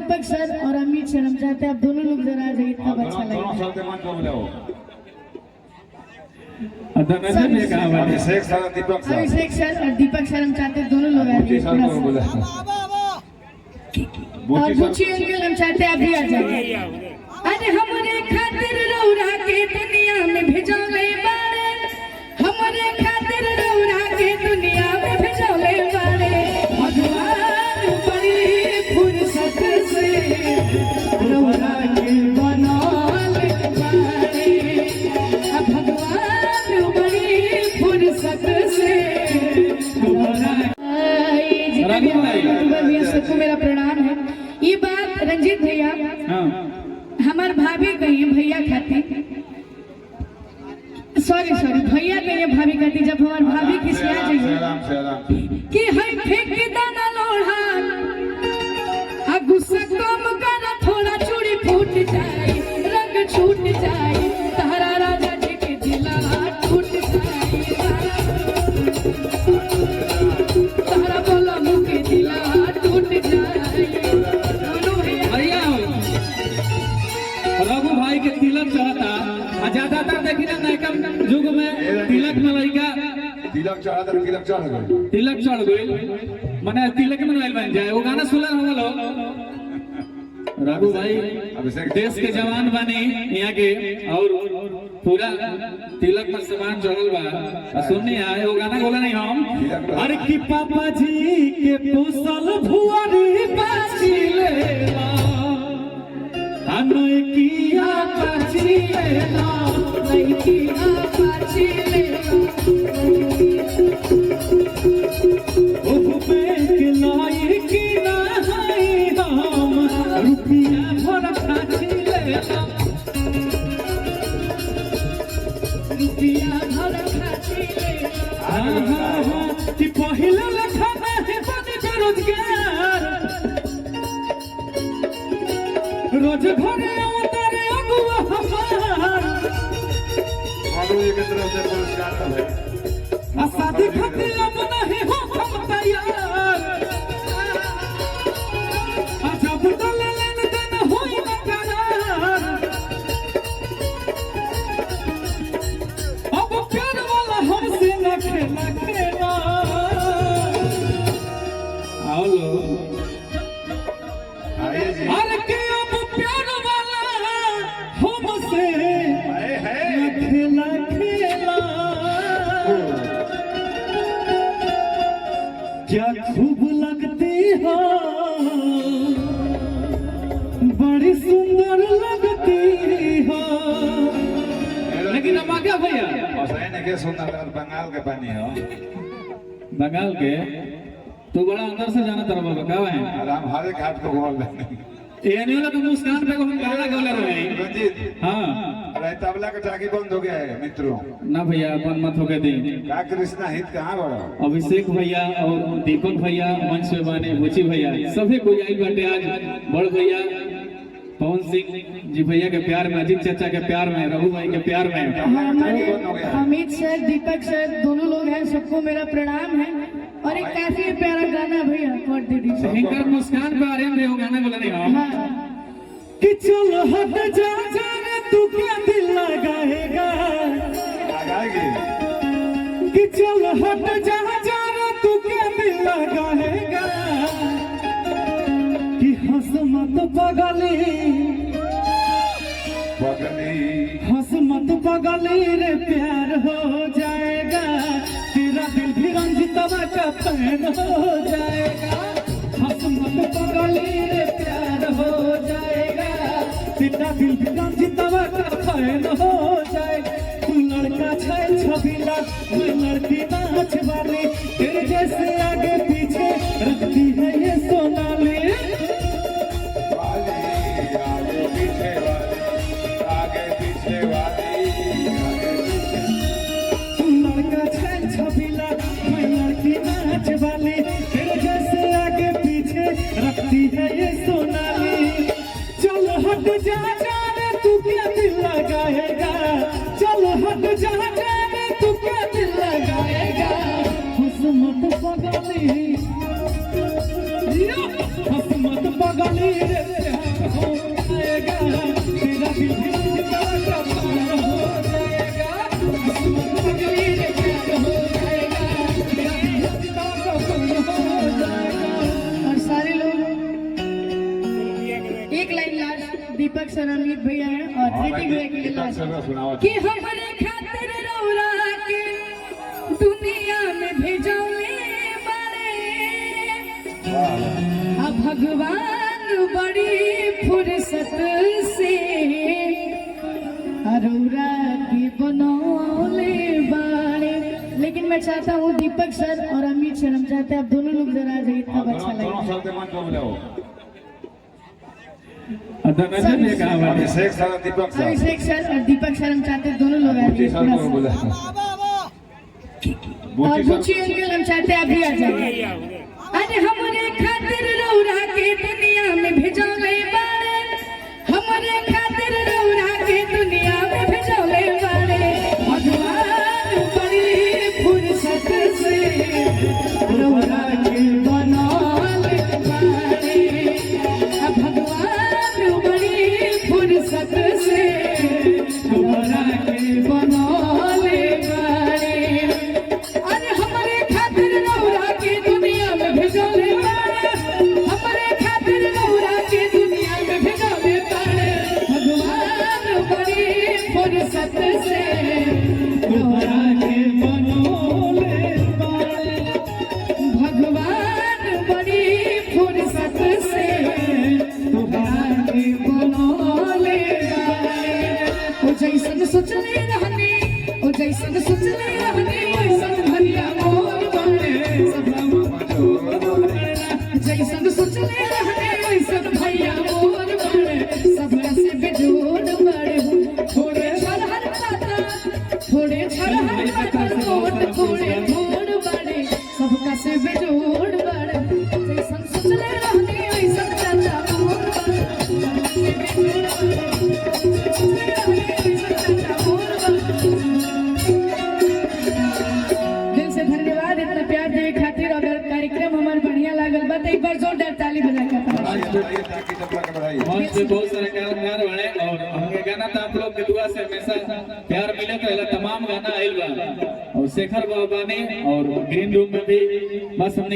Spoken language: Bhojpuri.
दीपक सर और अमित सर, हम चाहते हैं आप दोनों लोग जरा आ जाइए, तब अच्छा लगेगा। अभिषेक सर और दीपक सर हम चाहते हैं दोनों लोग आ जाइए। और बुच्ची अंकल हम चाहते हैं आप भी आ जाइए। अरे हमरे खातिर रौरा के दुनिया में भेजौले बाड़े, हमरे खातिर रौरा के दुनिया में भेजौले बाड़े। भगवान बड़ी फुर्सत से रौरा के बनौले बाड़े, भगवान बड़ी फुर्सत से सबको मेरा प्रणाम है। ये बात रंजीत भैया हमार भाभी कही भैया खाती, सॉरी भैया कहिए भाभी खाती। जब हमार भाभी किसिया जाइए कि है फेंक दाना लोढ़ा आ गुस्सा कम कर, थोड़ा चूड़ी फूट जाए, रंग छूट जाए, तारा राजा जी के दिला टूट जाए, तारा बोला मुँह के दिला टूट जाए। रघु भाई के तिलक चढ़ता, ज्यादातर देखी ना नैका युग में तिलक में लड़का तिलक चढ़ गई, माने तिलक में नहीं बन जाए। वो गाना सुना हम लोग। रघु भाई देश के जवान बने यहाँ के, और पूरा तिलक में सामान चढ़ल बा। सुननी है वो गाना बोला नहीं हम। अरे कि पापा जी के पोसल भुआरी बाछिले किया पाछिले किया पाछिले रुपया भर खाछिले रुपया भर खाछिले। कि पहले लेखा नहीं बने बेरोजगार, रोज घरे अवतारे अगुआ हमार, शादी खातिर अब नहीं हो हम तैयार, जब तक लेन देन होई न करार, अब प्यार वाला हमसे न खेला। आओ लो अरे के अब प्यार वाला हमसे न खेला। क्या खूब लगती हो, बड़ी सुंदर लगती हो। लेकिन अब आ गया भैया बंगाल के पानी हो, बंगाल के तो बड़ा अंदर से जाना तरफ का है। हम हर एक हाथ को बोल रहे ये नहीं होला तो मुस्कान पे को हम गाना गौले रहे। रंजीत हाँ अरे तबला का टाकी बंद हो गया है मित्रों। ना भैया अपन मत हो गए थे। का कृष्णा हित कहाँ बड़ा? अभिषेक भैया और दीपक भैया मंच पे बने, बुची भैया सभी कोई आई बाटे आज। बड़ भैया पवन सिंह जी भैया के प्यार में, अजीत चाचा के प्यार में, रघु भाई के प्यार में, हमारे अमित सर दीपक सर दोनों लोग हैं, सबको मेरा प्रणाम है। और एक काफी प्यारा गाना भैया कोट दे दीजिए। हिंकर मुस्कान पे आर्यन रे वो गाना बोला नहीं हम कि चल हट जा जाने तू क्या दिल लगाएगा, कि चल हट जा जाने तू क्या दिल लगाएगा, कि हंस मत पगली हंस मत पगली रे प्यार हो जाएगा, तेरा दिल भी रंजितवा का फैन हो जाएगा। हंस मत पगली रे प्यार हो जाएगा, तेरा दिल भी रंजितवा का फैन हो जाएगा। तू लड़का छै छबीला, मैं लड़की नाच वाली, तेरे जैसे आगे पीछे रखती है ये सोनाली। वाली तेरे जैसे आगे पीछे रखती है ये सोनाली। चल हट जा जाने तू क्या दिल लगाएगा, चल हट जा जाने तू क्या दिल लगाएगा। हंस मत पगली हंस मत पगली रे दिल भी रंजितवा का पैन हो जाएगा। हंस मत पगली रे प्यार हो जाएगा, तेरा दिल रंजितवा का पैन हो जाएगा। और सारे लोग एक लाइन लास्ट दीपक सर अमित भैया है और ऋतिक भैया के लिए लास्ट कि हमारे खातिर रौरा के दुनिया में भेजौले बारे अब भगवान बड़ी फुर्सत से रौरा के बनौले बारे। लेकिन मैं चाहता हूँ दीपक सर और अमित सर हम चाहते हैं आप दोनों लोग जरा आ जाइए, तब अच्छा लगेगा। धनंजय ने कहा वाले अभिषेक सर दीपक सर अभिषेक सर और दीपक सर हम चाहते हैं दोनों लोग आ जाइए सर को बोला और बुच्ची अंकल हम चाहते हैं अभी आ जाइए। अरे हमारे खातिर रौरा के दुनिया में भेजौले बारे, हमारे खातिर रौरा के दुनिया में भेजौले बारे भगवान बड़ी फुर्सत से रौरा के बनौले बारे अब भगवान बड़ी फुर्सत से रौरा के बनौले बारे। अरे हमारे खातिर रौरा के दुनिया में भेजौले बारे, हमारे खातिर रौरा के दुनिया में भेजौले बारे भगवान बड़ी फुर्सत से रौरा के बनौले बारे भगवान बड़ी फुर्सत से रौरा के बनौले बारे। ओ जैसन सोचले रहनी, ओ जैसन सोचले रहनी वैसन भरिया मोर बने जैसन सोचले रहनी वैसन भैया मोर बने सबका से बेजोड़ बड़े थोड़े छलहर पाता, थोड़े छलहर पाता थोड़े थोड़ बड़े सबका से बेजोड़ बड़े जैसन सोचले रहनी वैसन चाचा मोर दिल से धन्यवाद इतना प्यार देने खातिर। अगर कार्यक्रम हमारा बढ़िया लागल बा तो एक बार जोरदार ताली बजा के मंच पे बहुत सारे कलाकार बने और हमके गाना तो आप लोग के दुआ से हमेशा प्यार मिले तो तमाम गाना आइल बा और शेखर बाबा ने और ग्रीन रूम में भी बस हमने